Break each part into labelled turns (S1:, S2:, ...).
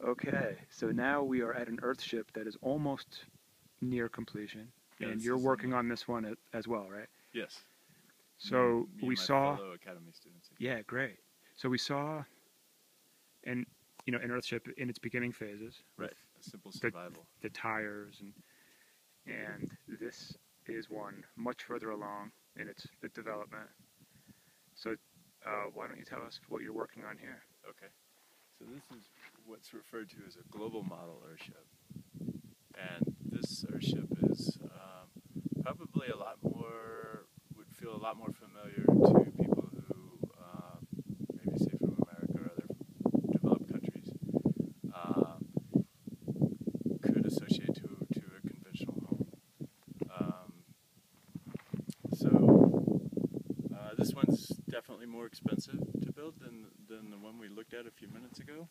S1: Okay, so now we are at an Earthship that is almost near completion,
S2: Yeah,
S1: and
S2: this
S1: you're
S2: is
S1: working on this one as well, right?
S2: Yes.
S1: So
S2: Me
S1: we
S2: and my
S1: saw,
S2: fellow academy students.
S1: yeah, great. So we saw, and an Earthship in its beginning phases
S2: Right.
S1: with
S2: A simple
S1: the
S2: survival.
S1: the tires, and this is one much further along in its development. So why don't you tell us what you're working on here?
S2: Okay. So this is what's referred to as a global model Earthship. And this Earthship is probably would feel a lot more familiar to people who maybe say from America or other developed countries could associate to a conventional home. This one's definitely more expensive to build than the one we looked at a few minutes ago.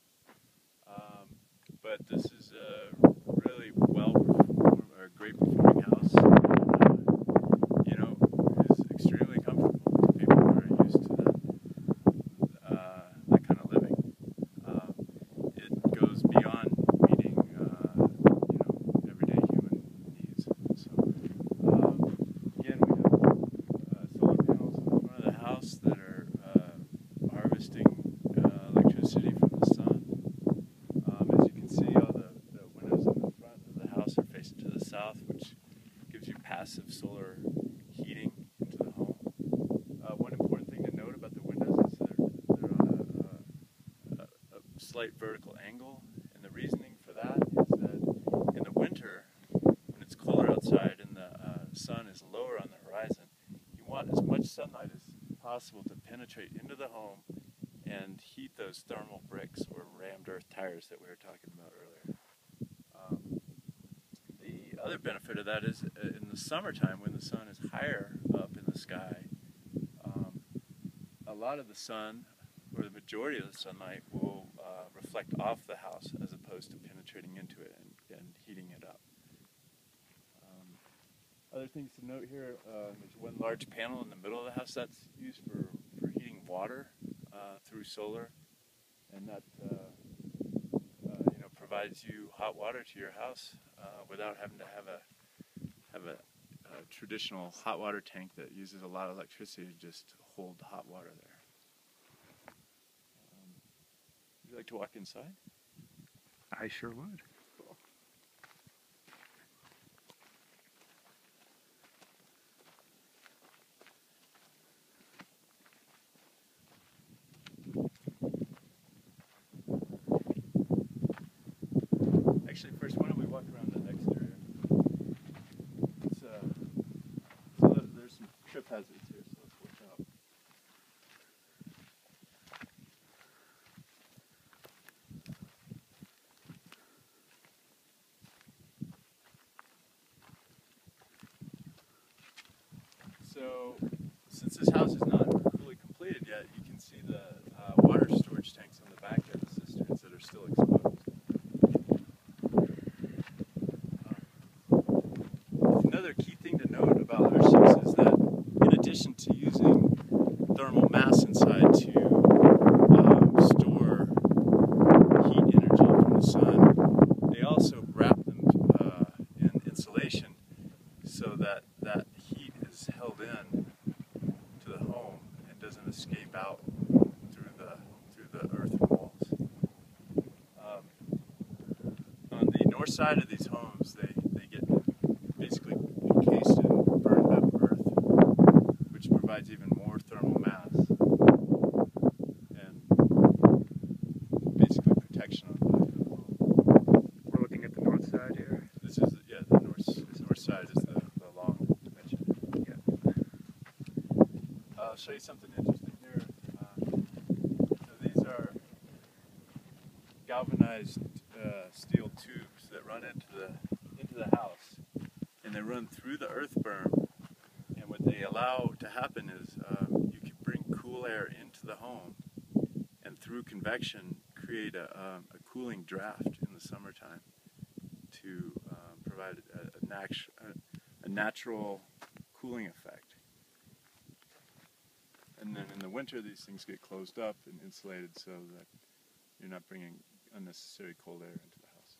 S2: But this is a really a great performing house. Is extremely comfortable to people who are used to that kind of living. It goes beyond meeting, everyday human needs. So, again, we have solar panels in the front of the house that are harvesting electricity from the sun. As you can see, all the windows in the front of the house are facing to the south, which gives you passive solar heating into the home. One important thing to note about the windows is they're on a slight vertical angle, and the reasoning for that is that in the winter, when it's colder outside and the sun is lower on the horizon, you want as much sunlight as possible to penetrate into the home and heat those thermal bricks or rammed earth tires that we were talking about earlier. The other benefit of that is in the summertime when the sun is higher up in the sky, a lot of the sun, or the majority of the sunlight, will reflect off the house as opposed to penetrating into it and heating it up. Other things to note here, there's one large panel in the middle of the house that's used for heating water through solar, and that provides you hot water to your house without having to have a traditional hot water tank that uses a lot of electricity to just hold the hot water there. Would you like to walk inside?
S1: I sure would.
S2: Cool. Actually, first, why don't we walk around the exterior? So there's some trip hazards here, so let's watch out. So, since this house is not fully completed yet, you can see the water storage tanks on the back of the cisterns that are still exposed. Another key thing to note about Earthships is that in addition to using thermal mass inside to store heat energy from the sun, they also wrap them in insulation so that that heat is held in to the home and doesn't escape out through the earthen walls. On the north side of these homes, they get basically encased in burned up earth, which provides even more thermal mass and basically protection on the back of the home.
S1: We're looking at the north side here.
S2: This is the north side is the long dimension.
S1: Yeah.
S2: I'll show you something interesting here. So these are galvanized steel tubes that run into the house, and they run through the earth berm. And what they allow to happen is you can bring cool air into the home, and through convection create a cooling draft in the summertime to provide a natural cooling effect. And then in the winter, these things get closed up and insulated so that you're not bringing unnecessary cold air into the house.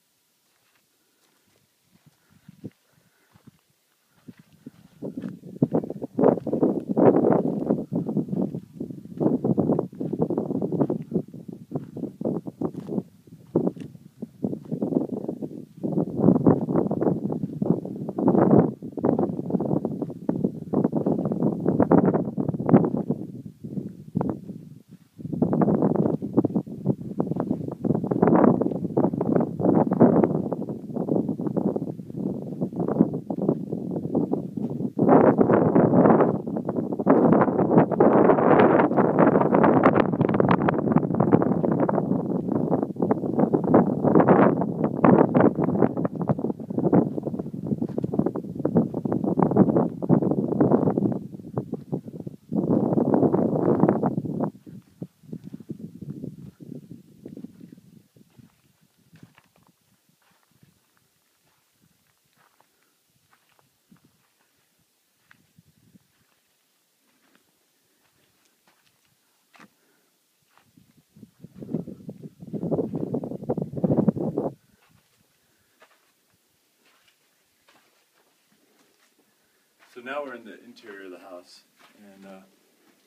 S2: So now we're in the interior of the house, and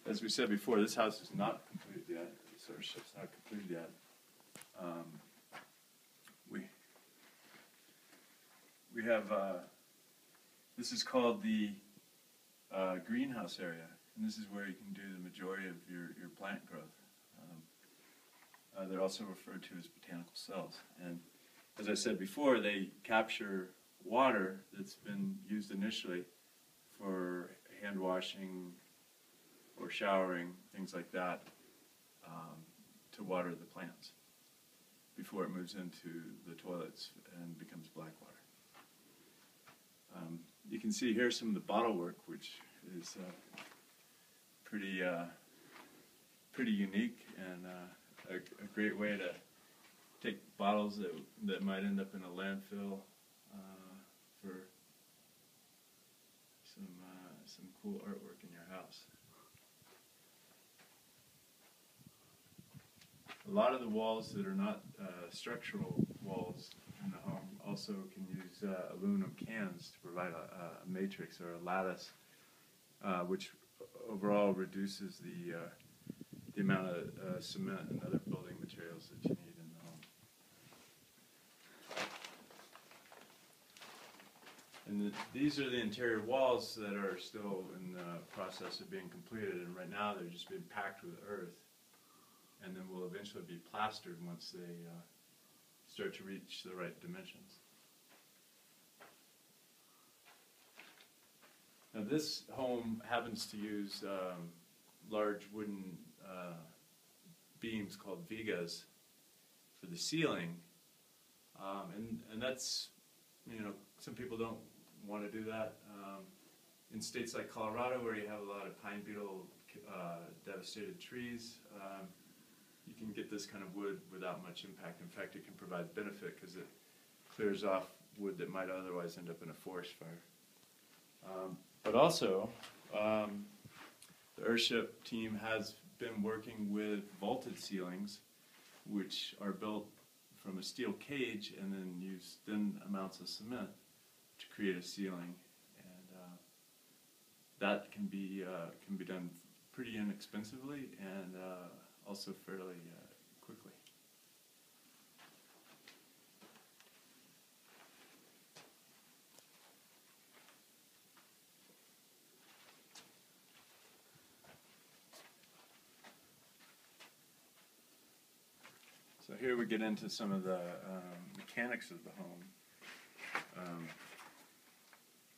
S2: as we said before, this house is not completed yet. This Earthship's not completed yet. We have this is called the greenhouse area, and this is where you can do the majority of your plant growth. They're also referred to as botanical cells, and as I said before, they capture water that's been used initially for hand washing or showering, things like that, to water the plants before it moves into the toilets and becomes black water. You can see here some of the bottle work, which is pretty unique and a great way to take bottles that might end up in a landfill for some cool artwork in your house. A lot of the walls that are not structural walls in the home also can use aluminum cans to provide a matrix or a lattice, which overall reduces the amount of cement and other building materials that you need in the home. And these are the interior walls that are still in the process of being completed, and right now they're just being packed with earth, and then will eventually be plastered once they start to reach the right dimensions. Now this home happens to use large wooden beams called vigas for the ceiling, and that's, you know, some people don't want to do that. In states like Colorado, where you have a lot of pine beetle devastated trees, you can get this kind of wood without much impact. In fact, it can provide benefit because it clears off wood that might otherwise end up in a forest fire. But also, the Earthship team has been working with vaulted ceilings, which are built from a steel cage and then use thin amounts of cement to create a ceiling, and that can be done pretty inexpensively and also fairly quickly. So here we get into some of the mechanics of the home.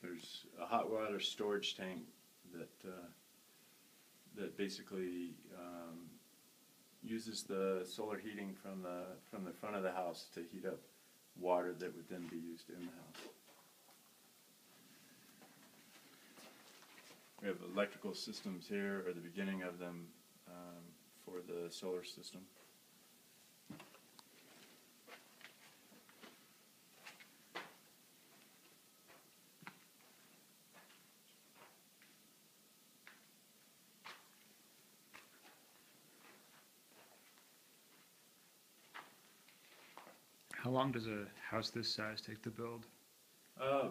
S2: There's a hot water storage tank that basically uses the solar heating from the front of the house to heat up water that would then be used in the house. We have electrical systems here, or the beginning of them, for the solar system.
S1: How long does a house this size take to build?
S2: Uh,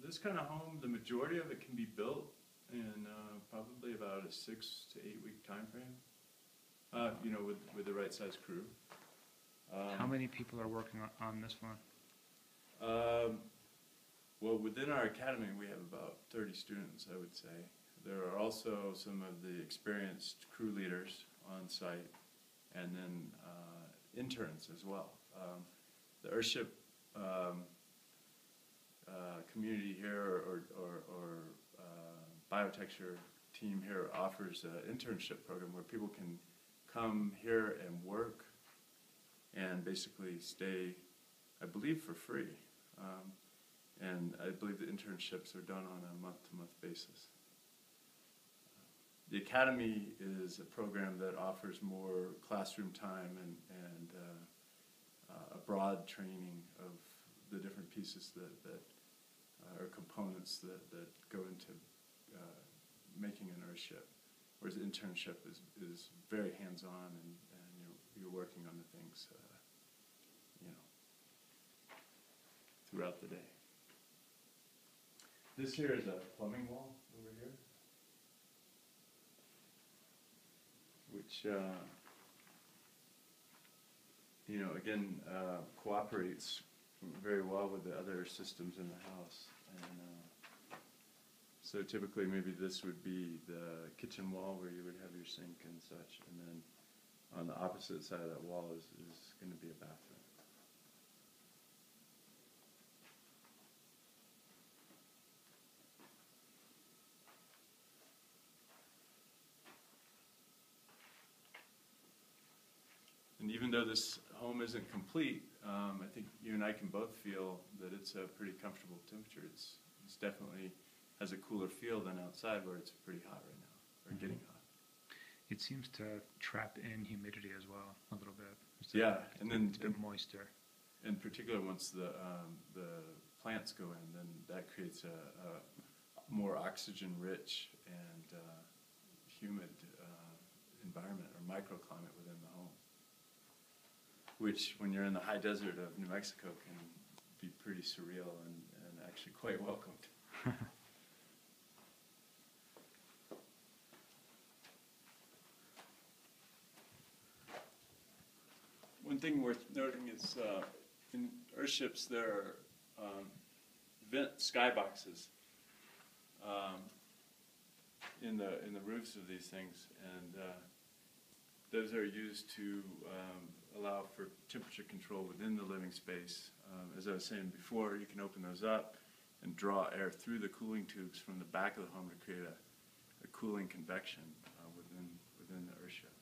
S2: this kind of home, the majority of it can be built in probably about a 6 to 8 week time frame. With the right size crew.
S1: How many people are working on this one?
S2: Well, within our academy, we have about 30 students, I would say. There are also some of the experienced crew leaders on site, and then interns as well. The Earthship community here, or biotecture team here, offers an internship program where people can come here and work and basically stay, I believe, for free. And I believe the internships are done on a month-to-month basis. The Academy is a program that offers more classroom time and a broad training of the different pieces that are components that go into making an Earthship. Whereas the internship is very hands-on, and you're working on the things throughout the day. This here is a plumbing wall over here, which again cooperates very well with the other systems in the house. And so typically maybe this would be the kitchen wall where you would have your sink and such, and then on the opposite side of that wall is going to be a bathroom. And even though this home isn't complete, I think you and I can both feel that it's a pretty comfortable temperature. It's definitely has a cooler feel than outside, where it's pretty hot right now, or getting hot.
S1: It seems to trap in humidity as well a little bit.
S2: Yeah, and then
S1: it's a bit moister.
S2: In particular, once the plants go in, then that creates a more oxygen-rich and humid environment or microclimate within the home, which, when you're in the high desert of New Mexico, can be pretty surreal and actually quite welcomed. One thing worth noting is in Earthships there are vent skyboxes in the roofs of these things, and those are used to allow for temperature control within the living space. As I was saying before, you can open those up and draw air through the cooling tubes from the back of the home to create a cooling convection within the Earthship.